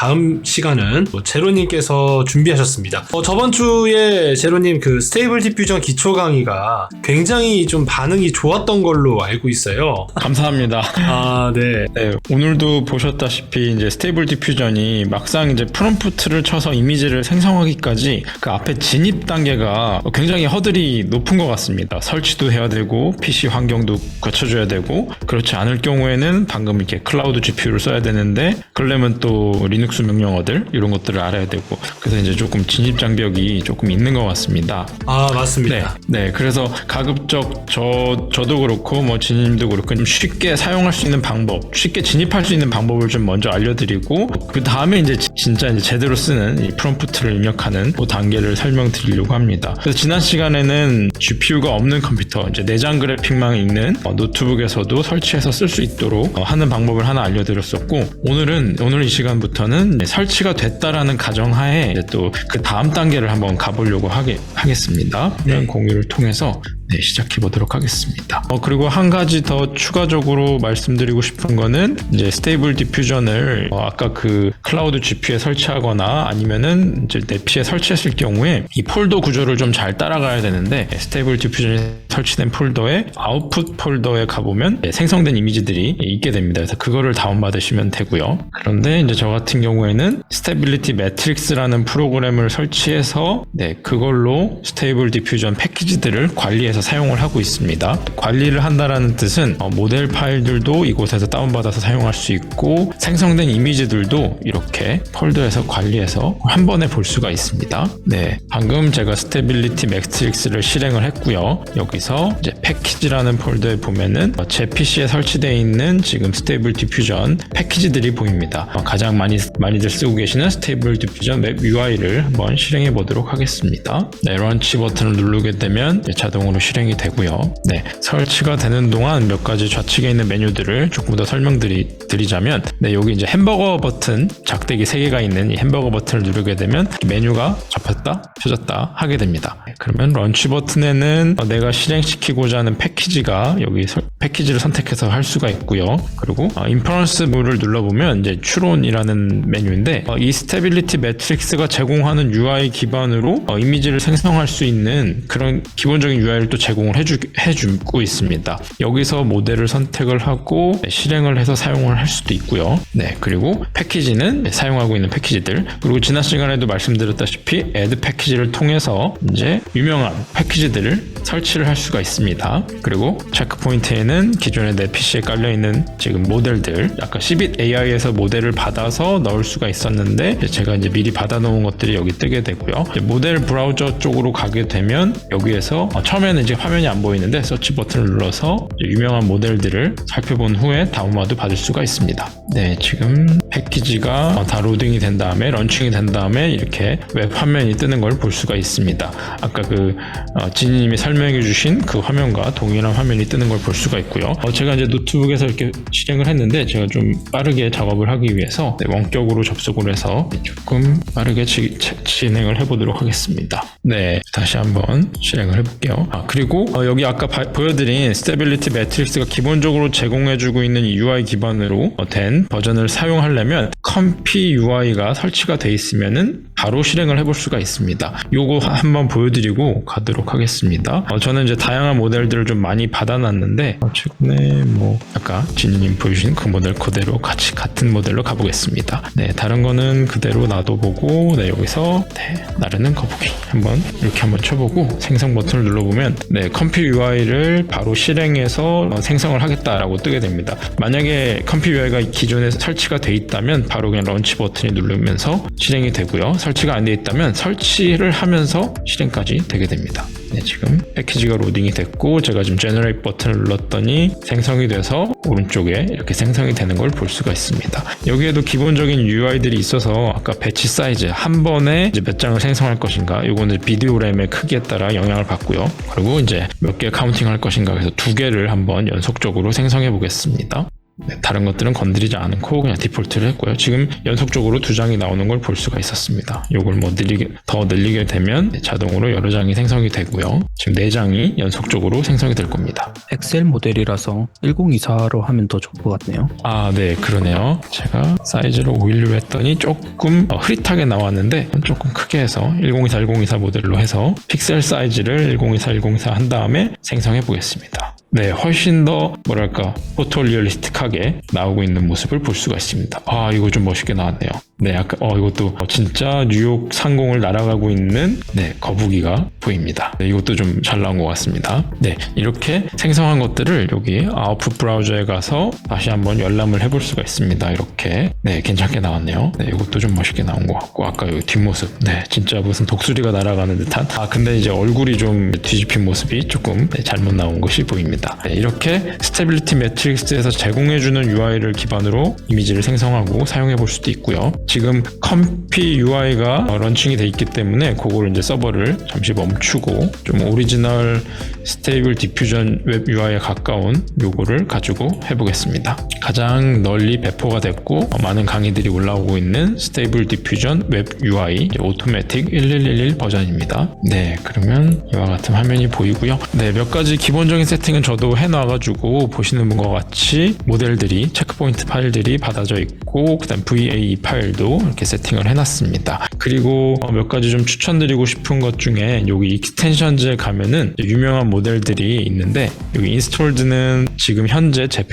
다음 시간은 제로님께서 준비하셨습니다. 저번 주에 제로님 그 스테이블 디퓨전 기초 강의가 굉장히 좀 반응이 좋았던 걸로 알고 있어요. 감사합니다. 네. 네, 오늘도 보셨다시피 이제 스테이블 디퓨전이 막상 이제 프롬프트를 쳐서 이미지를 생성하기까지 그 앞에 진입 단계가 굉장히 허들이 높은 것 같습니다. 설치도 해야 되고 PC 환경도 거쳐줘야 되고, 그렇지 않을 경우에는 방금 이렇게 클라우드 GPU를 써야 되는데 그러려면 또 리눅스 명령어들 이런 것들을 알아야 되고, 그래서 이제 조금 진입 장벽이 조금 있는 것 같습니다. 맞습니다. 네, 그래서 가급적 저도 그렇고 뭐 지님도 그렇고 좀 쉽게 사용할 수 있는 방법, 쉽게 진입할 수 있는 방법을 좀 먼저 알려드리고, 그 다음에 이제 진짜 이제 제대로 쓰는 이 프롬프트를 입력하는 그 단계를 설명드리려고 합니다. 그래서 지난 시간에는 GPU가 없는 컴퓨터, 이제 내장 그래픽만 있는 노트북에서도 설치해서 쓸 수 있도록 하는 방법을 하나 알려드렸었고, 오늘 이 시간부터는 설치가 됐다라는 가정하에 이제 또 그 다음 단계를 한번 가보려고 하겠습니다. 이런 공유를 통해서 시작해 보도록 하겠습니다. 그리고 한 가지 더 추가적으로 말씀드리고 싶은 거는, 이제 스테이블 디퓨전을 아까 그 클라우드 GPU에 설치하거나 아니면은 이제 내 PC에 설치했을 경우에 이 폴더 구조를 좀 잘 따라가야 되는데, 스테이블 디퓨전이 설치된 폴더에 아웃풋 폴더에 가보면 생성된 이미지들이 있게 됩니다. 그래서 그거를 다운받으시면 되고요. 그런데 이제 저 같은 경우에는 스테빌리티 매트릭스라는 프로그램을 설치해서 그걸로 스테이블 디퓨전 패키지들을 관리해서 사용을 하고 있습니다. 관리를 한다라는 뜻은 모델 파일들도 이곳에서 다운받아서 사용할 수 있고, 생성된 이미지들도 이렇게 폴더에서 관리해서 한 번에 볼 수가 있습니다. 방금 제가 스테빌리티 매트릭스를 실행을 했고요. 여기서 이제 패키지라는 폴더에 보면은 제 PC에 설치되어 있는 지금 스테이블 디퓨전 패키지들이 보입니다. 가장 많이들 쓰고 계시는 스테이블 디퓨전 맵 UI를 한번 실행해 보도록 하겠습니다. 런치 버튼을 누르게 되면 자동으로 실행이 되고요. 설치가 되는 동안 몇 가지 좌측에 있는 메뉴들을 조금 더 설명드리자면, 여기 이제 햄버거 버튼 작대기 3개가 있는 이 햄버거 버튼을 누르게 되면 메뉴가 접혔다 펴졌다 하게 됩니다. 그러면 런치 버튼에는 내가 실행시키고자 하는 패키지가 여기 패키지를 선택해서 할 수가 있고요. 그리고 인퍼런스 모드를 눌러보면 이제 추론이라는 메뉴인데, 이 스테빌리티 매트릭스가 제공하는 UI 기반으로 이미지를 생성할 수 있는 그런 기본적인 UI를 또 제공을 해주고 있습니다. 여기서 모델을 선택을 하고 실행을 해서 사용을 할 수도 있고요. 그리고 패키지는 사용하고 있는 패키지들, 그리고 지난 시간에도 말씀드렸다시피 add 패키지를 통해서 이제 유명한 패키지들을 설치를 할 수가 있습니다. 그리고 체크 포인트에는 기존에 내 PC에 깔려있는 지금 모델들, 아까 Cbit AI에서 모델을 받아서 넣을 수가 있었는데 제가 이제 미리 받아놓은 것들이 여기 뜨게 되고요. 모델 브라우저 쪽으로 가게 되면 여기에서 처음에는 이제 화면이 안 보이는데 서치 버튼을 눌러서 유명한 모델들을 살펴본 후에 다운로드 받을 수가 있습니다. 지금 패키지가 다 로딩이 된 다음에 런칭이 된 다음에 이렇게 웹 화면이 뜨는 걸 볼 수가 있습니다. 아까 그 지니님이 설명해 주신 그 화면과 동일한 화면이 뜨는 걸 볼 수가 있고요. 제가 이제 노트북에서 이렇게 실행을 했는데, 제가 좀 빠르게 작업을 하기 위해서 원격으로 접속을 해서 조금 빠르게 진행을 해보도록 하겠습니다. 다시 한번 실행을 해볼게요. 그리고 여기 아까 보여드린 스테빌리티 매트릭스가 기본적으로 제공해주고 있는 이 UI 기반으로 된 버전을 사용하려면 컴피 UI가 설치가 돼 있으면은 바로 실행을 해볼 수가 있습니다. 요거 한번 보여드리고 가도록 하겠습니다. 저는 이제 다양한 모델들을 좀 많이 받아놨는데, 최근에 아까 진이님 보여주신 그 모델 그대로 같은 모델로 가보겠습니다. 다른 거는 그대로 놔둬보고, 여기서 나르는 거북이 한번 쳐보고 생성 버튼을 눌러보면 컴피 UI를 바로 실행해서 생성을 하겠다라고 뜨게 됩니다. 만약에 컴피 UI가 기존에 설치가 돼 있다면 바로 그냥 런치 버튼이 누르면서 실행이 되고요. 설치가 안 돼 있다면 설치를 하면서 실행까지 되게 됩니다. 지금 패키지가 로딩이 됐고, 제가 지금 제너레이트 버튼을 눌렀더니 생성이 돼서 오른쪽에 이렇게 생성이 되는 걸 볼 수가 있습니다. 여기에도 기본적인 UI들이 있어서 아까 배치 사이즈 한 번에 이제 몇 장을 생성할 것인가, 이거는 비디오 램의 크기에 따라 영향을 받고요. 그리고 이제 몇 개 카운팅 할 것인가, 그래서 2개를 한번 연속적으로 생성해 보겠습니다. 다른 것들은 건드리지 않고 그냥 디폴트를 했고요. 지금 연속적으로 2장이 나오는 걸 볼 수가 있었습니다. 이걸 뭐 더 늘리게 되면 자동으로 여러 장이 생성이 되고요. 지금 4장이 연속적으로 생성이 될 겁니다. 엑셀 모델이라서 1024로 하면 더 좋을 것 같네요. 아, 네, 그러네요. 제가 사이즈를 516 했더니 조금 흐릿하게 나왔는데 조금 크게 해서 1024, 1024 모델로 해서 픽셀 사이즈를 1024, 1024 한 다음에 생성해 보겠습니다. 네, 훨씬 더 뭐랄까 포토리얼리스틱하게 나오고 있는 모습을 볼 수가 있습니다. 아, 이거 좀 멋있게 나왔네요. 네, 아까 이것도 진짜 뉴욕 상공을 날아가고 있는 거북이가 보입니다. 네, 이것도 좀 잘 나온 것 같습니다. 네, 이렇게 생성한 것들을 여기 아웃풋 브라우저에 가서 다시 한번 열람을 해볼 수가 있습니다. 이렇게 괜찮게 나왔네요. 네, 이것도 좀 멋있게 나온 것 같고 아까 여기 뒷모습 진짜 무슨 독수리가 날아가는 듯한 근데 이제 얼굴이 좀 뒤집힌 모습이 조금 잘못 나온 것이 보입니다. 이렇게 스테빌리티 매트릭스에서 제공해주는 UI를 기반으로 이미지를 생성하고 사용해 볼 수도 있고요. 지금 컴피 UI가 런칭이 돼 있기 때문에 그걸 이제 서버를 잠시 멈추고 좀 오리지널 스테이블 디퓨전 웹 UI에 가까운 요거를 가지고 해보겠습니다. 가장 널리 배포가 됐고 많은 강의들이 올라오고 있는 스테이블 디퓨전 웹 UI 오토매틱 1111 버전입니다. 네, 그러면 이와 같은 화면이 보이고요. 네, 몇 가지 기본적인 세팅은 저도 해놔가지고 보시는 분과 같이 모델들이 체크포인트 파일들이 받아져 있고 그다음 VAE 파일도 이렇게 세팅을 해놨습니다. 그리고 몇 가지 좀 추천드리고 싶은 것 중에 여기 익스텐션즈에 가면은 유명한 모델들이 있는데 여기 인스톨드는 지금 현재 제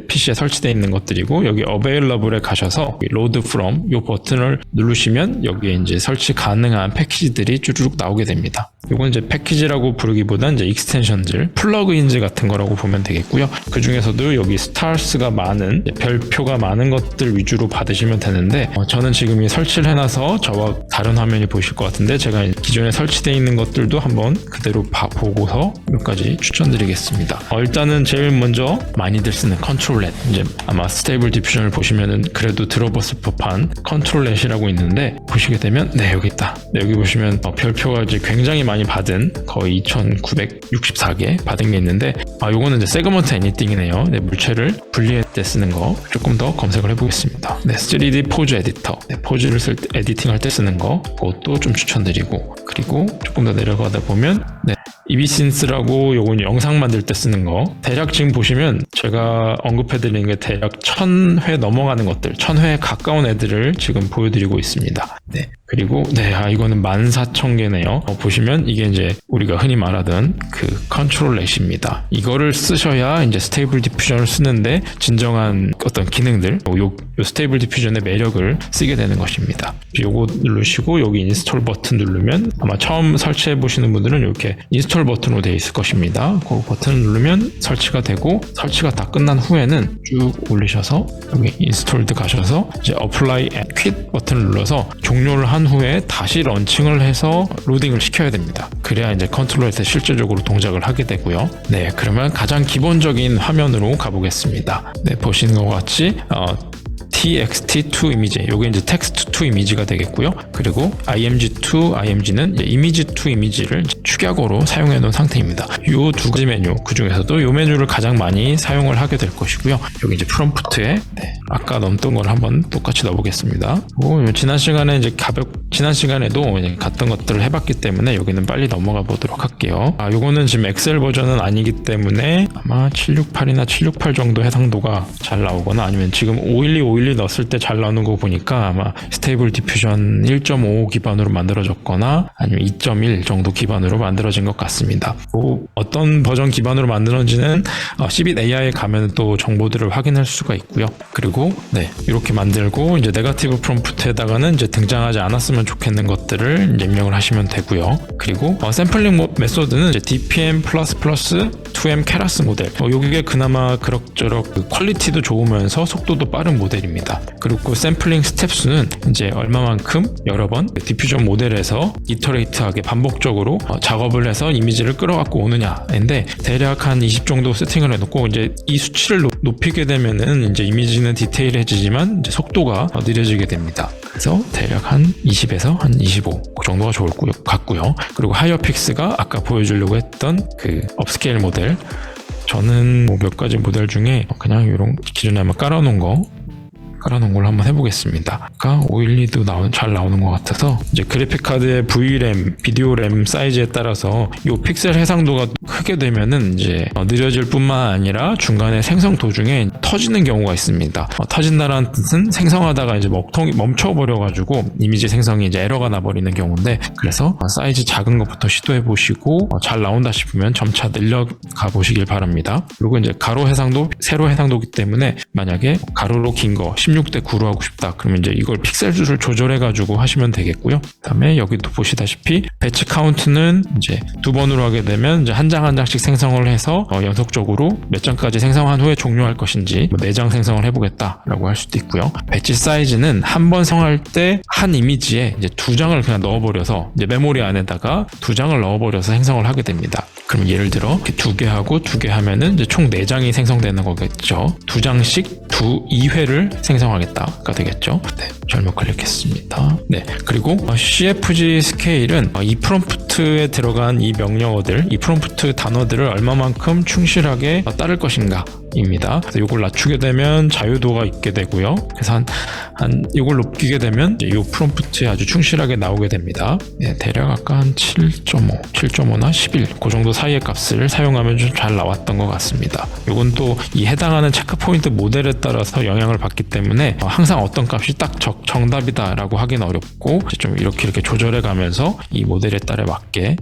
PC에 설치되어 있는 것들이고 여기 available에 가셔서 load from 이 버튼을 누르시면 여기에 이제 설치 가능한 패키지들이 쭈르륵 나오게 됩니다. 이건 이제 패키지라고 부르기보단 이제 익스텐션들, 플러그인즈 같은 거라고 보면 되겠고요. 그 중에서도 여기 스타스가 많은 별표가 많은 것들 위주로 받으시면 되는데 저는 지금 이 설치를 해놔서 저와 다른 화면이 보이실 것 같은데 제가 기존에 설치되어 있는 것들도 한번 그대로 보고서 몇 가지 추천드리겠습니다. 일단은 제일 먼저 많이들 쓰는 컨트롤렛, 이제 아마 스테이블 디퓨전을 보시면은 그래도 들어봤을 법한 컨트롤렛이라고 있는데 보시게 되면 여기 있다. 여기 보시면 별표가 이제 굉장히 많이 받은 거의 2964개 받은 게 있는데 요거는 이제 세그먼트 애니띵이네요. 물체를 분리할 때 쓰는 거 조금 더 검색을 해보겠습니다. 3D 포즈 에디터, 포즈를 쓸 때 에디팅할 때 쓰는 거 그것도 좀 추천드리고 그리고 조금 더 내려가다 보면 이비신스라고 요건 영상 만들 때 쓰는 거 대략 지금 보시면 제가 언급해드리는 게 대략 1000회 넘어가는 것들 1000회에 가까운 애들을 지금 보여드리고 있습니다. 그리고 이거는 14,000개네요. 보시면 이게 이제 우리가 흔히 말하던 그 컨트롤렛입니다. 이거를 쓰셔야 이제 스테이블 디퓨전을 쓰는데 진정한 어떤 기능들, 요 스테이블 디퓨전의 매력을 쓰게 되는 것입니다. 요거 누르시고 여기 인스톨 버튼 누르면 아마 처음 설치해 보시는 분들은 이렇게 인스톨 버튼으로 되어 있을 것입니다. 그 버튼을 누르면 설치가 되고 설치가 다 끝난 후에는 쭉 올리셔서 여기 인스톨드 가셔서 이제 apply and quit 버튼을 눌러서 종료를 한 후에 다시 런칭을 해서 로딩을 시켜야 됩니다. 그래야 이제 컨트롤렛에 실제적으로 동작을 하게 되고요. 그러면 가장 기본적인 화면으로 가보겠습니다. 보시는 것 같이 txt2 이미지, 요게 이제 text2 이미지가 되겠고요. 그리고 img2, img는 image2 이미지를 축약어로 사용해 놓은 상태입니다. 요 두 가지 메뉴, 그 중에서도 요 메뉴를 가장 많이 사용을 하게 될 것이고요. 여기 이제 프롬프트에 아까 넣었던 걸 한번 똑같이 넣어보겠습니다. 지난 시간에도 이제 갔던 것들을 해봤기 때문에 여기는 빨리 넘어가 보도록 할게요. 요거는 지금 엑셀 버전은 아니기 때문에 아마 768이나 768 정도 해상도가 잘 나오거나 아니면 지금 512 넣었을 때 잘 나오는 거 보니까 아마 스테이블 디퓨전 1.5 기반으로 만들어졌거나 아니면 2.1 정도 기반으로 만들어진 것 같습니다. 어떤 버전 기반으로 만들어지는 Cbit AI에 가면 또 정보들을 확인할 수가 있고요. 그리고 이렇게 만들고 이제 네거티브 프롬프트에다가는 이제 등장하지 않았으면 좋겠는 것들을 이제 입력을 하시면 되고요. 그리고 샘플링 메소드는 이제 DPM++ 2M 케라스 모델. 요게 그나마 그럭저럭 퀄리티도 좋으면서 속도도 빠른 모델입니다. 그리고 샘플링 스텝 수는 이제 얼마만큼 여러 번 디퓨전 모델에서 이터레이트하게 반복적으로 작업을 해서 이미지를 끌어갖고 오느냐인데 대략 한 20 정도 세팅을 해놓고 이제 이 수치를 높이게 되면은 이제 이미지는 디테일해지지만 이제 속도가 느려지게 됩니다. 그래서 대략 한 20에서 한 25 그 정도가 좋을 것 같고요. 그리고 하이어픽스가 아까 보여주려고 했던 그 업스케일 모델 저는 뭐 몇 가지 모델 중에 그냥 이런 기존에 한번 깔아놓은 걸 한번 해보겠습니다. 아까 512도 잘 나오는 것 같아서 이제 그래픽 카드의 VRAM, 비디오 램 사이즈에 따라서 이 픽셀 해상도가 크게 되면은 이제 느려질 뿐만 아니라 중간에 생성 도중에 터지는 경우가 있습니다. 터진다라는 뜻은 생성하다가 이제 멈춰버려가지고 이미지 생성이 이제 에러가 나버리는 경우인데, 그래서 사이즈 작은 것부터 시도해 보시고 잘 나온다 싶으면 점차 늘려가 보시길 바랍니다. 그리고 이제 가로 해상도, 세로 해상도기 때문에 만약에 가로로 긴 거 16대 9로 하고 싶다 그러면 이제 이걸 픽셀 수를 조절해 가지고 하시면 되겠고요. 그다음에 여기도 보시다시피 배치 카운트는 이제 2번으로 하게 되면 이제 한 장 한 장씩 생성을 해서 연속적으로 몇 장까지 생성한 후에 종료할 것인지 4장 생성을 해보겠다라고 할 수도 있고요. 배치 사이즈는 한 번 생성할 때 한 이미지에 이제 2장을 그냥 넣어버려서 이제 메모리 안에다가 2장을 넣어버려서 생성을 하게 됩니다. 그럼 예를 들어 이렇게 2개 하고 2개 하면은 이제 총 4장이 생성되는 거겠죠. 2장씩 2회를 생성하겠다가 되겠죠. 네, 잘못 클릭했습니다. 네, 그리고 CFG 스케일은 이 프롬프트에 들어간 이 명령어들, 이 프롬프트 단어들을 얼마만큼 충실하게 따를 것인가 입니다. 그래서 이걸 낮추게 되면 자유도가 있게 되고요. 그래서 이걸 높이게 되면 이 프롬프트에 아주 충실하게 나오게 됩니다. 네, 대략 아까 한 7.5, 7.5나 11, 그 정도 사이의 값을 사용하면 좀 잘 나왔던 것 같습니다. 이건 또 이 해당하는 체크 포인트 모델에 따라서 영향을 받기 때문에 항상 어떤 값이 딱 정답이다라고 하기는 어렵고, 좀 이렇게 조절해 가면서 이 모델에 따라 맞게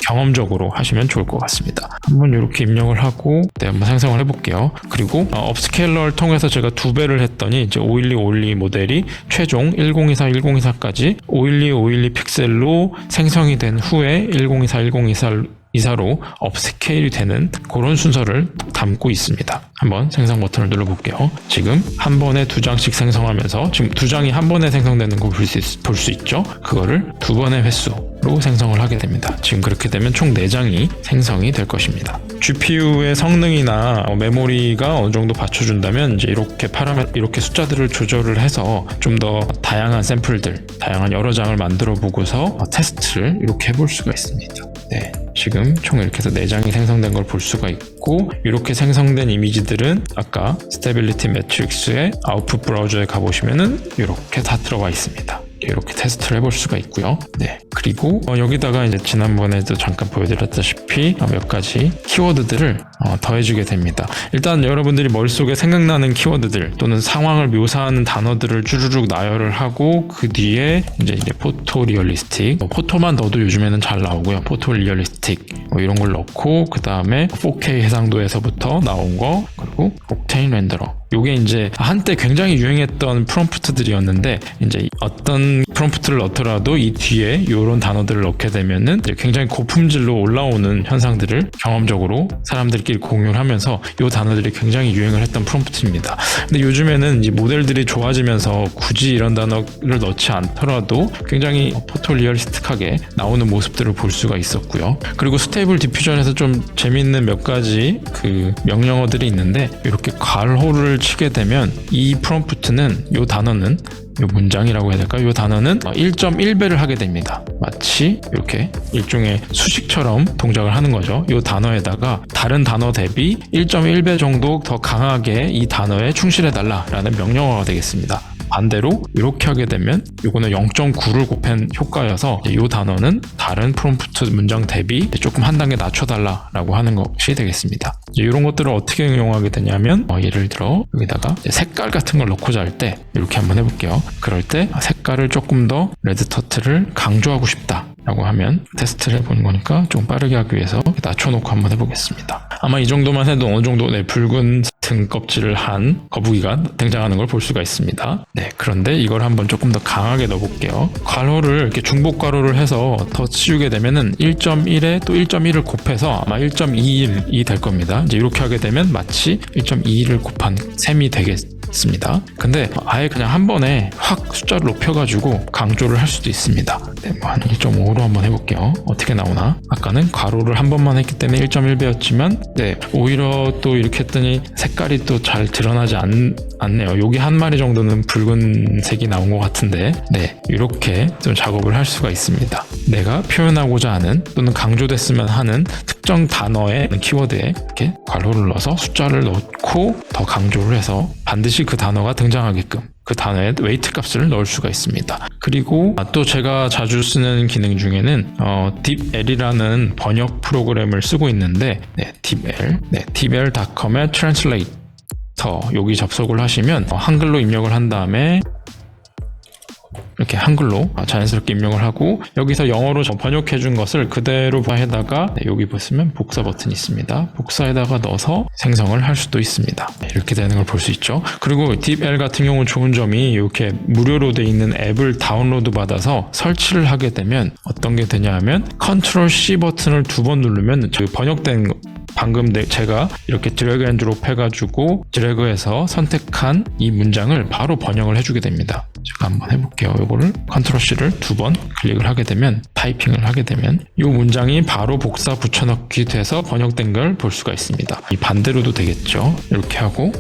경험적으로 하시면 좋을 것 같습니다. 한번 이렇게 입력을 하고 한번 생성을 해볼게요. 그리고 업스케일러를 통해서 제가 2배를 했더니 이제 512 모델이 최종 1024, 1024까지 512 픽셀로 생성이 된 후에 1024로 업스케일이 되는 그런 순서를 담고 있습니다. 한번 생성 버튼을 눌러볼게요. 지금 한 번에 2장씩 생성하면서 지금 2장이 한 번에 생성되는 거 볼 수 있죠? 그거를 2번의 횟수로 생성을 하게 됩니다. 지금 그렇게 되면 총 4장이 생성이 될 것입니다. GPU의 성능이나 메모리가 어느 정도 받쳐준다면 이제 이렇게 숫자들을 조절을 해서 좀 더 다양한 샘플들, 다양한 여러 장을 만들어 보고서 테스트를 이렇게 해볼 수가 있습니다. 네, 지금 총 이렇게 해서 4장이 생성된 걸 볼 수가 있고, 이렇게 생성된 이미지들은 아까 스테빌리티 매트릭스의 아웃풋 브라우저에 가보시면은 이렇게 다 들어가 있습니다. 이렇게 테스트를 해볼 수가 있고요. 네, 그리고 여기다가 이제 지난번에도 잠깐 보여드렸다시피 몇 가지 키워드들을 더해주게 됩니다. 일단 여러분들이 머릿속에 생각나는 키워드들 또는 상황을 묘사하는 단어들을 쭈르륵 나열을 하고, 그 뒤에 이제 포토 리얼리스틱, 포토만 넣어도 요즘에는 잘 나오고요. 포토 리얼리스틱 이런 걸 넣고, 그 다음에 4K 해상도에서부터 나온 거, 그리고 옥테인 렌더러. 요게 이제 한때 굉장히 유행했던 프롬프트들이었는데, 이제 어떤 프롬프트를 넣더라도 이 뒤에 이런 단어들을 넣게 되면은 굉장히 고품질로 올라오는 현상들을 경험적으로 사람들끼리 공유를 하면서 이 단어들이 굉장히 유행을 했던 프롬프트입니다. 근데 요즘에는 이 모델들이 좋아지면서 굳이 이런 단어를 넣지 않더라도 굉장히 포토 리얼리스틱하게 나오는 모습들을 볼 수가 있었고요. 그리고 스테이블 디퓨전에서 좀 재밌는 몇 가지 그 명령어들이 있는데, 이렇게 괄호를 치게 되면 이 프롬프트는, 이 단어는, 이 문장이라고 해야 될까? 이 단어는 1.1배를 하게 됩니다. 마치 이렇게 일종의 수식처럼 동작을 하는 거죠. 이 단어에다가 다른 단어 대비 1.1배 정도 더 강하게 이 단어에 충실해달라라는 명령어가 되겠습니다. 반대로 이렇게 하게 되면 이거는 0.9를 곱한 효과여서 이 단어는 다른 프롬프트 문장 대비 조금 한 단계 낮춰달라라고 하는 것이 되겠습니다. 이런 것들을 어떻게 응용하게 되냐면 예를 들어 여기다가 색깔 같은 걸 넣고자 할 때 이렇게 한번 해볼게요. 그럴 때 색깔을 조금 더 레드 터트를 강조하고 싶다 라고 하면 테스트를 해보는 거니까 좀 빠르게 하기 위해서 낮춰놓고 한번 해보겠습니다. 아마 이 정도만 해도 어느 정도 붉은 등껍질을 한 거북이가 등장하는 걸 볼 수가 있습니다. 네, 그런데 이걸 한번 조금 더 강하게 넣어볼게요. 괄호를 이렇게 중복 괄호를 해서 더 씌우게 되면은 1.1에 또 1.1을 곱해서 아마 1.21이 될 겁니다. 이제 이렇게 하게 되면 마치 1.21을 곱한 셈이 같습니다. 근데 아예 그냥 한 번에 확 숫자를 높여가지고 강조를 할 수도 있습니다. 네, 뭐 한 1.5로 한번 해볼게요. 어떻게 나오나? 아까는 괄호를 한 번만 했기 때문에 1.1배였지만 네, 오히려 또 이렇게 했더니 색깔이 또 잘 드러나지 않네요. 여기 한 마리 정도는 붉은색이 나온 것 같은데 네, 이렇게 좀 작업을 할 수가 있습니다. 내가 표현하고자 하는 또는 강조됐으면 하는 특정 단어의 키워드에 이렇게 괄호를 넣어서 숫자를 넣고 더 강조를 해서 반드시 그 단어가 등장하게끔 그 단어에 웨이트 값을 넣을 수가 있습니다. 그리고 또 제가 자주 쓰는 기능 중에는 DeepL이라는 번역 프로그램을 쓰고 있는데 네, DeepL, 네, deepl.com의 translator 여기 접속을 하시면 한글로 입력을 한 다음에 이렇게 한글로 자연스럽게 입력을 하고 여기서 영어로 번역해 준 것을 그대로 해다가 네, 여기 보시면 복사 버튼이 있습니다. 복사에다가 넣어서 생성을 할 수도 있습니다. 네, 이렇게 되는 걸 볼 수 있죠. 그리고 DeepL 같은 경우는 좋은 점이 이렇게 무료로 돼 있는 앱을 다운로드 받아서 설치를 하게 되면 어떤 게 되냐 하면 Ctrl C 버튼을 2번 누르면 그 번역된 방금 제가 이렇게 드래그 앤 드롭 해가지고 드래그해서 선택한 이 문장을 바로 번역을 해주게 됩니다. 제가 한번 해볼게요. 이거를 컨트롤 C를 2번 클릭을 하게 되면 타이핑을 하게 되면 이 문장이 바로 복사 붙여넣기 돼서 번역된 걸 볼 수가 있습니다. 이 반대로도 되겠죠. 이렇게 하고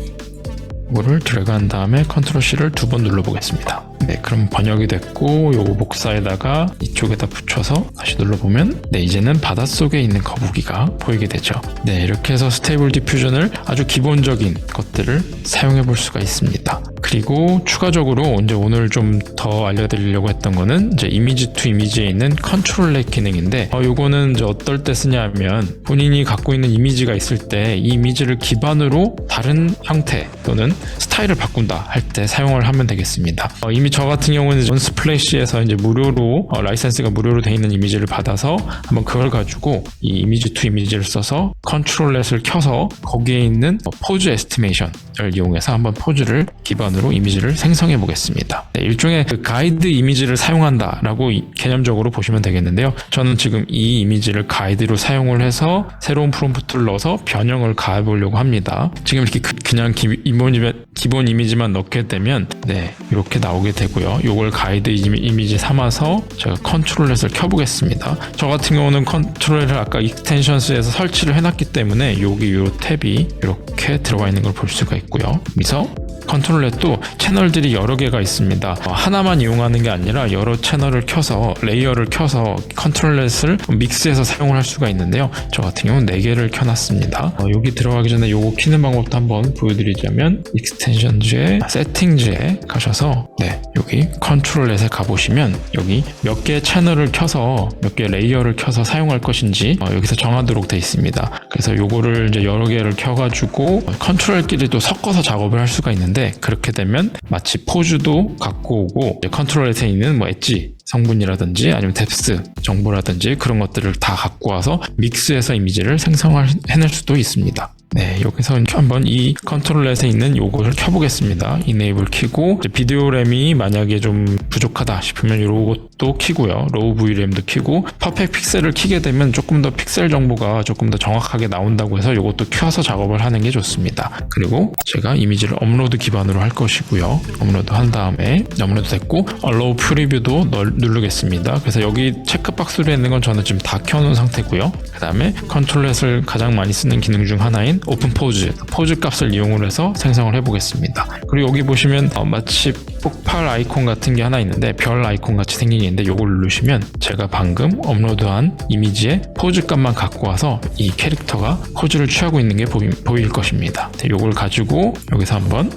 이거를 드래그한 다음에 컨트롤 C를 2번 눌러보겠습니다. 네, 그럼 번역이 됐고 요거 복사에다가 이쪽에다 붙여서 다시 눌러보면 네, 이제는 바닷속에 있는 거북이가 보이게 되죠. 네, 이렇게 해서 스테이블 디퓨전을 아주 기본적인 것들을 사용해 볼 수가 있습니다. 그리고 추가적으로 이제 오늘 좀 더 알려드리려고 했던 거는 이제 이미지 투 이미지에 있는 컨트롤 렉 기능인데 요거는 이제 어떨 때 쓰냐면 본인이 갖고 있는 이미지가 있을 때 이 이미지를 기반으로 다른 형태 또는 스타일을 바꾼다 할 때 사용을 하면 되겠습니다. 이미 저 같은 경우는 온스플래시에서 이제 무료로 라이센스가 무료로 되어 있는 이미지를 받아서 한번 그걸 가지고 이 이미지 투 이미지를 써서 컨트롤렛을 켜서 거기에 있는 포즈 에스티메이션을 이용해서 한번 포즈를 기반으로 이미지를 생성해 보겠습니다. 네, 일종의 그 가이드 이미지를 사용한다라고 개념적으로 보시면 되겠는데요. 저는 지금 이 이미지를 가이드로 사용을 해서 새로운 프롬프트를 넣어서 변형을 가해 보려고 합니다. 지금 이렇게 그냥 기본 이미지만 넣게 되면 네, 이렇게 나오게 되고요. 이걸 가이드 이미지 삼아서 제가 컨트롤렛을 켜보겠습니다. 저 같은 경우는 컨트롤렛을 아까 익스텐션스에서 설치를 해놨기 때문에 여기 이 탭이 이렇게 들어가 있는 걸 볼 수가 있고요. 그래서 컨트롤렛도 채널들이 여러 개가 있습니다. 하나만 이용하는 게 아니라 여러 채널을 켜서 레이어를 켜서 컨트롤렛을 믹스해서 사용을 할 수가 있는데요. 저 같은 경우는 4개를 켜놨습니다. 여기 들어가기 전에 요거 키는 방법도 한번 보여드리자면 익스텐션즈에 세팅즈에 가셔서 네, 여기 컨트롤렛에 가보시면 여기 몇 개의 채널을 켜서 몇 개의 레이어를 켜서 사용할 것인지 여기서 정하도록 되어 있습니다. 그래서 요거를 이제 여러 개를 켜가지고 컨트롤끼리 또 섞어서 작업을 할 수가 있는데 그렇게 되면 마치 포즈도 갖고 오고 컨트롤렛에 있는 뭐 엣지 성분이라든지 아니면 뎁스 정보라든지 그런 것들을 다 갖고 와서 믹스해서 이미지를 생성해낼 수도 있습니다. 네, 여기서 한번 이 컨트롤렛에 있는 요거를 켜보겠습니다. 이네이블 키고 비디오 램이 만약에 좀 부족하다 싶으면 요것도 키고요. 로우 VRAM도 키고 퍼펙트 픽셀을 키게 되면 조금 더 픽셀 정보가 조금 더 정확하게 나온다고 해서 요것도 켜서 작업을 하는 게 좋습니다. 그리고 제가 이미지를 업로드 기반으로 할 것이고요. 업로드 한 다음에 업로드 됐고 Allow Preview도 누르겠습니다. 그래서 여기 체크박스로 있는 건 저는 지금 다 켜놓은 상태고요. 그 다음에 컨트롤렛을 가장 많이 쓰는 기능 중 하나인 오픈 포즈 값을 이용을 해서 생성을 해보겠습니다. 그리고 여기 보시면 마치 폭발 아이콘 같은 게 하나 있는데 별 아이콘 같이 생긴 게 있는데 이걸 누르시면 제가 방금 업로드한 이미지의 포즈 값만 갖고 와서 이 캐릭터가 포즈를 취하고 있는 게 보일 것입니다. 이걸 가지고 여기서 한번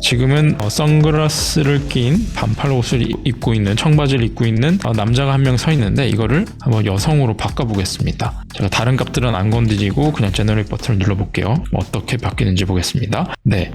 지금은 선글라스를 낀 반팔 옷을 입고 있는 청바지를 입고 있는 남자가 한 명 서 있는데 이거를 한번 여성으로 바꿔보겠습니다. 제가 다른 값들은 안 건드리고 그냥 제너레이트 버튼을 눌러볼게요. 어떻게 바뀌는지 보겠습니다. 네,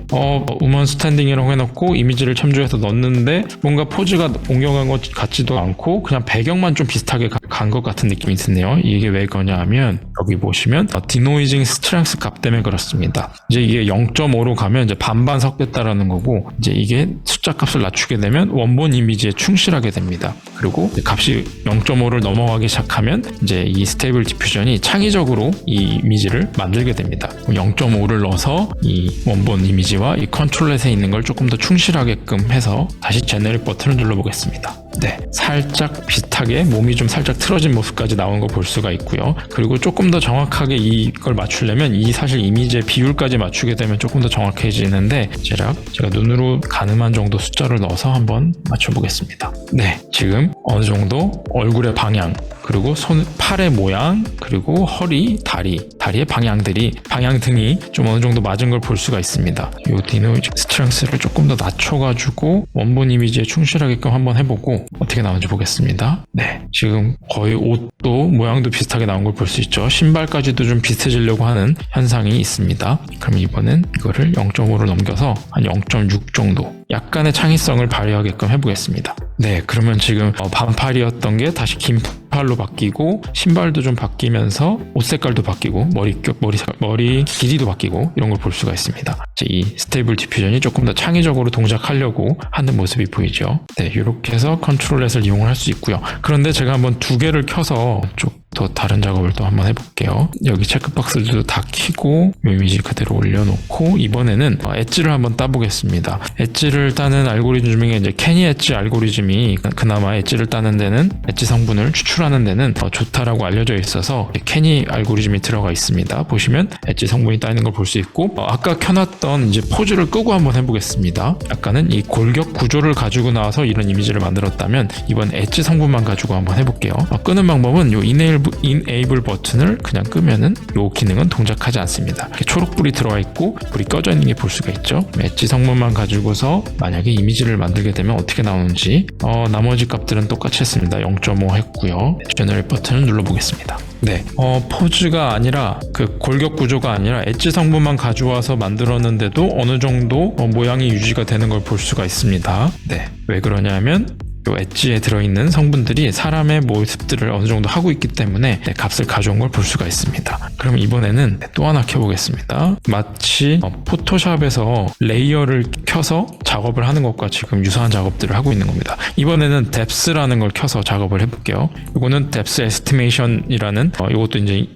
우먼 스탠딩이라고 해놓고 이미지를 참조해서 넣었는데 뭔가 포즈가 옮겨간 것 같지도 않고 그냥 배경만 좀 비슷하게 간 것 같은 느낌이 드네요. 이게 왜 그러냐 하면 여기 보시면 디노이징 스트렝스 값 때문에 그렇습니다. 이제 이게 0.5로 가면 이제 반반 섞였다라는 거고 이제 이게 숫자 값을 낮추게 되면 원본 이미지에 충실하게 됩니다. 그리고 값이 0.5를 넘어가기 시작하면 이제 이 스테이블 디퓨전이 디퓨전이 창의적으로 이 이미지를 만들게 됩니다. 0.5를 넣어서 이 원본 이미지와 이 컨트롤렛에 있는 걸 조금 더 충실하게끔 해서 다시 제네릭 버튼을 눌러보겠습니다. 네, 살짝 비슷하게 몸이 좀 살짝 틀어진 모습까지 나오는 걸 볼 수가 있고요. 그리고 조금 더 정확하게 이걸 맞추려면 이 사실 이미지의 비율까지 맞추게 되면 조금 더 정확해지는데 제가 눈으로 가늠한 정도 숫자를 넣어서 한번 맞춰보겠습니다. 네, 지금 어느 정도 얼굴의 방향, 그리고 팔의 모양, 그리고 허리, 다리의 방향등이 좀 어느 정도 맞은 걸 볼 수가 있습니다. 이 디노이징 스트렝스를 조금 더 낮춰가지고 원본 이미지에 충실하게끔 한번 해보고 어떻게 나오는지 보겠습니다. 네, 지금 거의 옷도 모양도 비슷하게 나온 걸 볼 수 있죠. 신발까지도 좀 비슷해지려고 하는 현상이 있습니다. 그럼 이번엔 이거를 0.5로 넘겨서 한 0.6 정도 약간의 창의성을 발휘하게끔 해보겠습니다. 네, 그러면 지금 반팔이었던 게 다시 긴 팔로 바뀌고 신발도 좀 바뀌면서 옷 색깔도 바뀌고 머리 길이도 바뀌고 이런 걸 볼 수가 있습니다. 이 스테이블 디퓨전이 조금 더 창의적으로 동작하려고 하는 모습이 보이죠. 네, 이렇게 해서 컨트롤렛을 이용을 할 수 있고요. 그런데 제가 한번 두 개를 켜서 좀 더 다른 작업을 또 한번 해볼게요. 여기 체크박스도 다 켜고 이미지 그대로 올려놓고 이번에는 엣지를 한번 따보겠습니다. 엣지를 따는 알고리즘 중에 이제 캐니 엣지 알고리즘이 그나마 엣지를 따는 데는 엣지 성분을 추출하는 데는 좋다라고 알려져 있어서 캐니 알고리즘이 들어가 있습니다. 보시면 엣지 성분이 따이는 걸 볼 수 있고 아까 켜놨던 이제 포즈를 끄고 한번 해보겠습니다. 아까는 이 골격 구조를 가지고 나와서 이런 이미지를 만들었다면 이번 엣지 성분만 가지고 한번 해볼게요. 끄는 방법은 이 Enable 버튼을 그냥 끄면은 이 기능은 동작하지 않습니다. 이렇게 초록불이 들어와 있고 불이 꺼져 있는 게 볼 수가 있죠. 엣지 성분만 가지고서 만약에 이미지를 만들게 되면 어떻게 나오는지 나머지 값들은 똑같이 했습니다. 0.5 했고요. 제너레이트 버튼을 눌러보겠습니다. 네, 포즈가 아니라 그 골격 구조가 아니라 엣지 성분만 가져와서 만들었는데도 어느 정도 모양이 유지가 되는 걸 볼 수가 있습니다. 네, 왜 그러냐면 이 엣지에 들어있는 성분들이 사람의 모습들을 어느 정도 하고 있기 때문에 값을 가져온 걸 볼 수가 있습니다. 그럼 이번에는 또 하나 켜보겠습니다. 마치 포토샵에서 레이어를 켜서 작업을 하는 것과 지금 유사한 작업들을 하고 있는 겁니다. 이번에는 뎁스라는 걸 켜서 작업을 해볼게요. 이거는 뎁스 에스티메이션이라는 이것도 이제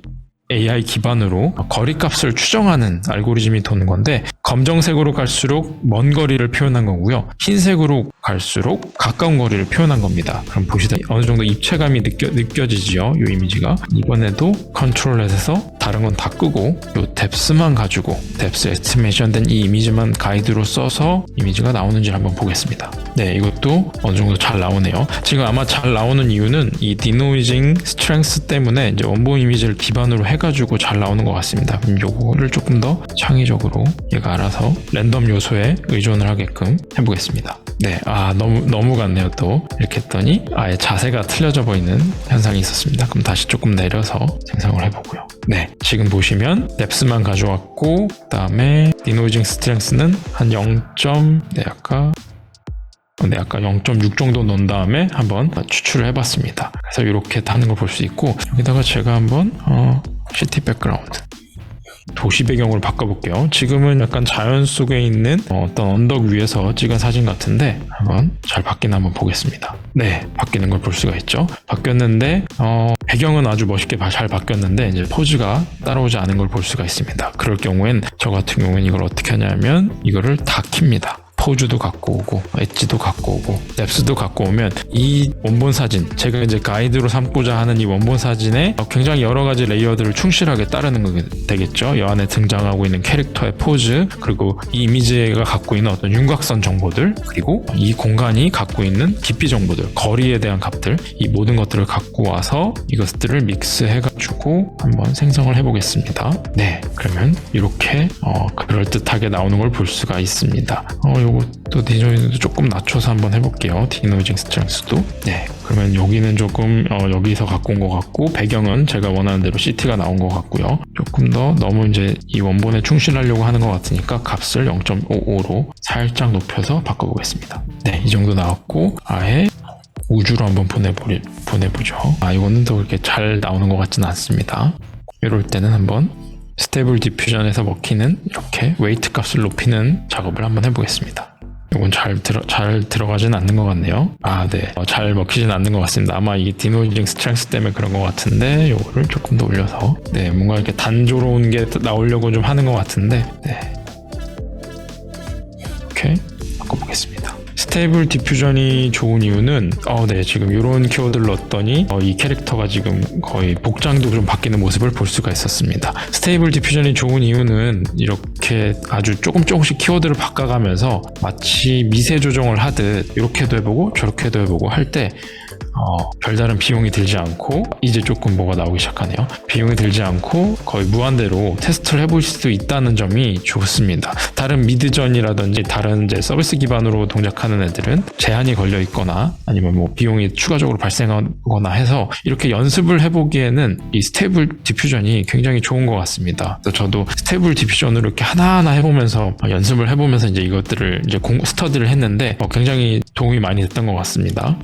AI 기반으로 거리값을 추정하는 알고리즘이 도는 건데 검정색으로 갈수록 먼 거리를 표현한 거고요. 흰색으로 갈수록 가까운 거리를 표현한 겁니다. 그럼 보시다 어느 정도 입체감이 느껴지지요. 이 이미지가. 이번에도 컨트롤렛에서 다른 건 다 끄고 이 뎁스만 가지고 뎁스 에스티메이션 된 이 이미지만 가이드로 써서 이미지가 나오는지 한번 보겠습니다. 네, 이것도 어느 정도 잘 나오네요. 지금 아마 잘 나오는 이유는 이 디노이징 스트렝스 때문에 이제 원본 이미지를 기반으로 해가지고 잘 나오는 것 같습니다. 그럼 요거를 조금 더 창의적으로 얘가 알아서 랜덤 요소에 의존을 하게끔 해보겠습니다. 네, 너무 같네요. 또 이렇게 했더니 아예 자세가 틀려져 보이는 현상이 있었습니다. 그럼 다시 조금 내려서 생성을 해보고요. 네, 지금 보시면 뎁스만 가져왔고 그 다음에 디노이징 스트렝스는 한 0.6 정도 넣은 다음에 한번 추출을 해봤습니다. 그래서 이렇게 하는 걸 볼 수 있고 여기다가 제가 한번 시티 백그라운드 도시 배경으로 바꿔볼게요. 지금은 약간 자연 속에 있는 어떤 언덕 위에서 찍은 사진 같은데 한번 잘 바뀌나 한번 보겠습니다. 네, 바뀌는 걸 볼 수가 있죠. 바뀌었는데 배경은 아주 멋있게 잘 바뀌었는데 이제 포즈가 따라오지 않은 걸 볼 수가 있습니다. 그럴 경우엔 저 같은 경우엔 이걸 어떻게 하냐면 이거를 다 킵니다. 포즈도 갖고 오고 엣지도 갖고 오고 뎁스도 갖고 오면 이 원본 사진 제가 이제 가이드로 삼고자 하는 이 원본 사진에 굉장히 여러 가지 레이어들을 충실하게 따르는 거 되겠죠. 이 안에 등장하고 있는 캐릭터의 포즈 그리고 이 이미지가 갖고 있는 어떤 윤곽선 정보들 그리고 이 공간이 갖고 있는 깊이 정보들 거리에 대한 값들 이 모든 것들을 갖고 와서 이것들을 믹스해가지고 한번 생성을 해보겠습니다. 네, 그러면 이렇게 그럴듯하게 나오는 걸 볼 수가 있습니다. 요것도 디노이징도 조금 낮춰서 한번 해볼게요. 디노이징 스트렝스도. 네, 그러면 여기는 조금 여기서 갖고 온 것 같고 배경은 제가 원하는 대로 CT가 나온 것 같고요. 조금 더 너무 이제 이 원본에 충실하려고 하는 것 같으니까 값을 0.55로 살짝 높여서 바꿔보겠습니다. 네, 이 정도 나왔고 아예 우주로 한번 보내보죠. 이거는 또 그렇게 잘 나오는 것 같지는 않습니다. 이럴 때는 한번 스테이블 디퓨전에서 먹히는 이렇게 웨이트 값을 높이는 작업을 한번 해보겠습니다. 이건 잘 들어가진 않는 것 같네요. 네. 잘 먹히진 않는 것 같습니다. 아마 이 디노이징 스트렝스 때문에 그런 것 같은데 요거를 조금 더 올려서 네, 뭔가 이렇게 단조로운 게 나오려고 좀 하는 것 같은데 네. 이렇게 바꿔보겠습니다. 스테이블 디퓨전이 좋은 이유는 네, 지금 이런 키워드를 넣었더니 이 캐릭터가 지금 거의 복장도 좀 바뀌는 모습을 볼 수가 있었습니다. 스테이블 디퓨전이 좋은 이유는 이렇게 아주 조금씩 키워드를 바꿔가면서 마치 미세 조정을 하듯 이렇게도 해보고 저렇게도 해보고 할 때 별다른 비용이 들지 않고 이제 조금 뭐가 나오기 시작하네요. 비용이 들지 않고 거의 무한대로 테스트를 해볼 수 있다는 점이 좋습니다. 다른 미드전이라든지 다른 이제 서비스 기반으로 동작하는 애들은 제한이 걸려 있거나 아니면 뭐 비용이 추가적으로 발생하거나 해서 이렇게 연습을 해보기에는 이 스테이블 디퓨전이 굉장히 좋은 것 같습니다. 그래서 저도 스테이블 디퓨전으로 이렇게 하나하나 해보면서 연습을 해보면서 이제 이것들을 이제 스터디를 했는데 굉장히 도움이 많이 됐던 것 같습니다.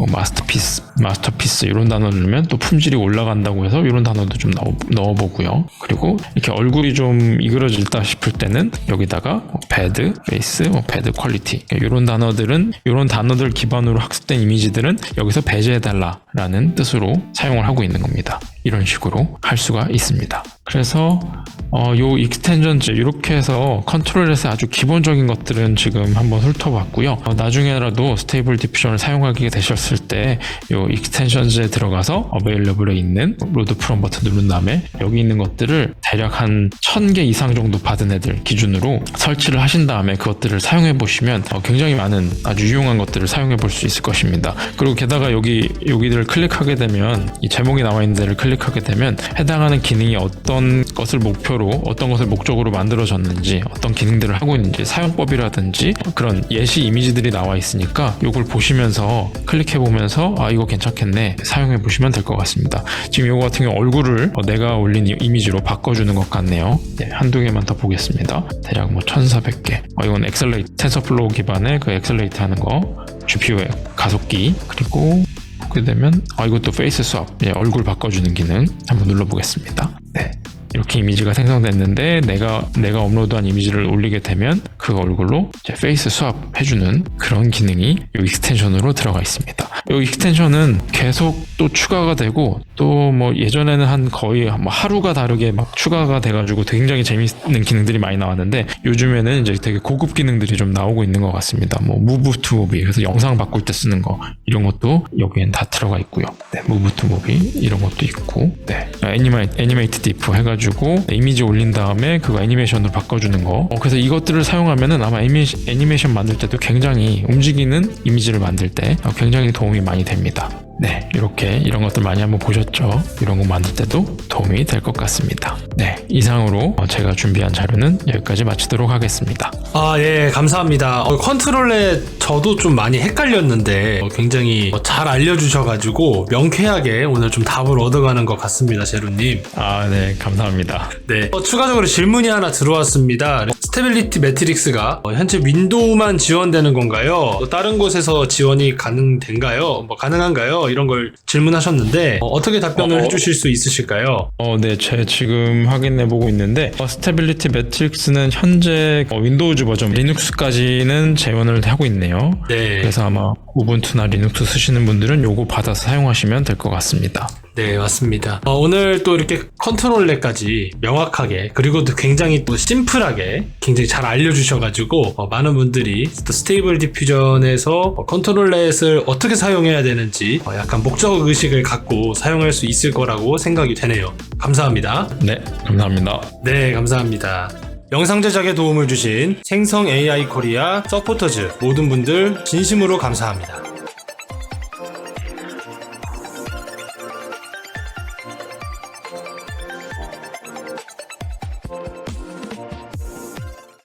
마스터피스 이런 단어 넣으면 또 품질이 올라간다고 해서 이런 단어도 좀 넣어보고요. 그리고 이렇게 얼굴이 좀 이그러질다 싶을 때는 여기다가 배드, 페이스, 배드 퀄리티 이런 단어들 기반으로 학습된 이미지들은 여기서 배제해달라라는 뜻으로 사용을 하고 있는 겁니다. 이런 식으로 할 수가 있습니다. 그래서 요 익스텐전즈 이렇게 해서 컨트롤에서 아주 기본적인 것들은 지금 한번 훑어봤고요. 나중에라도 스테이블 디퓨전을 사용하게 되셨을 때 요 익스텐션즈에 들어가서 어베일러블에 있는 로드 프롬 버튼 누른 다음에 여기 있는 것들을 대략 한 1000개 이상 정도 받은 애들 기준으로 설치를 하신 다음에 그것들을 사용해 보시면 굉장히 많은 아주 유용한 것들을 사용해 볼 수 있을 것입니다. 그리고 게다가 여기들을 클릭하게 되면 이 제목이 나와 있는 데를 클릭하게 되면 해당하는 기능이 어떤 것을 목적으로 만들어졌는지 어떤 기능들을 하고 있는지 사용법이라든지 그런 예시 이미지들이 나와 있으니까 이걸 보시면서 클릭해 보면서 이거 괜찮겠네 사용해 보시면 될 것 같습니다. 지금 이거 같은 경우 얼굴을 내가 올린 이미지로 바꿔주는 것 같네요. 네, 한두 개만 더 보겠습니다. 대략 1400개. 이건 엑셀레이트 텐서플로우 기반의 그 엑셀레이트 하는 거 GPU의 가속기 그리고 보게 되면 이것도 페이스 스왑 얼굴 바꿔주는 기능 한번 눌러보겠습니다. 네. 이렇게 이미지가 생성됐는데 내가 업로드한 이미지를 올리게 되면 그 얼굴로 이제 페이스 스왑 해주는 그런 기능이 이 익스텐션으로 들어가 있습니다. 이 익스텐션은 계속 또 추가가 되고 또 뭐 예전에는 한 거의 하루가 다르게 막 추가가 돼가지고 굉장히 재밌는 기능들이 많이 나왔는데 요즘에는 이제 되게 고급 기능들이 좀 나오고 있는 것 같습니다. 뭐 무브 투 무비 그래서 영상 바꿀 때 쓰는 거 이런 것도 여기엔 다 들어가 있고요. 네, 무브 투 무비 이런 것도 있고 네, 애니메이트 디프 해가지고 이미지 올린 다음에 그거 애니메이션으로 바꿔주는 거. 그래서 이것들을 사용하면은 아마 애니메이션 만들 때도 굉장히 움직이는 이미지를 만들 때 굉장히 도움이 많이 됩니다. 네, 이렇게 이런 것들 많이 한번 보셨죠? 이런 거 만들 때도 도움이 될 것 같습니다. 네, 이상으로 제가 준비한 자료는 여기까지 마치도록 하겠습니다. 예, 감사합니다. 컨트롤에 저도 좀 많이 헷갈렸는데 굉장히 잘 알려주셔가지고 명쾌하게 오늘 좀 답을 얻어가는 것 같습니다, 제로님. 네, 감사합니다. 네, 추가적으로 질문이 하나 들어왔습니다. 스테빌리티 매트릭스가 현재 윈도우만 지원되는 건가요? 또 다른 곳에서 지원이 가능한가요? 이런 걸 질문하셨는데 어떻게 답변을 해주실 수 있으실까요? 네, 제가 지금 확인해보고 있는데 스테빌리티 매트릭스는 현재 윈도우즈 버전 리눅스까지는 재원을 하고 있네요. 네. 그래서 아마 우분투나 리눅스 쓰시는 분들은 요거 받아서 사용하시면 될 것 같습니다. 네, 맞습니다. 오늘 또 이렇게 컨트롤렛까지 명확하게 그리고 또 굉장히 또 심플하게 굉장히 잘 알려주셔가지고 많은 분들이 또 스테이블 디퓨전에서 컨트롤렛을 어떻게 사용해야 되는지 약간 목적 의식을 갖고 사용할 수 있을 거라고 생각이 되네요. 감사합니다. 네, 감사합니다. 네, 감사합니다. 영상 제작에 도움을 주신 생성 AI 코리아 서포터즈 모든 분들 진심으로 감사합니다.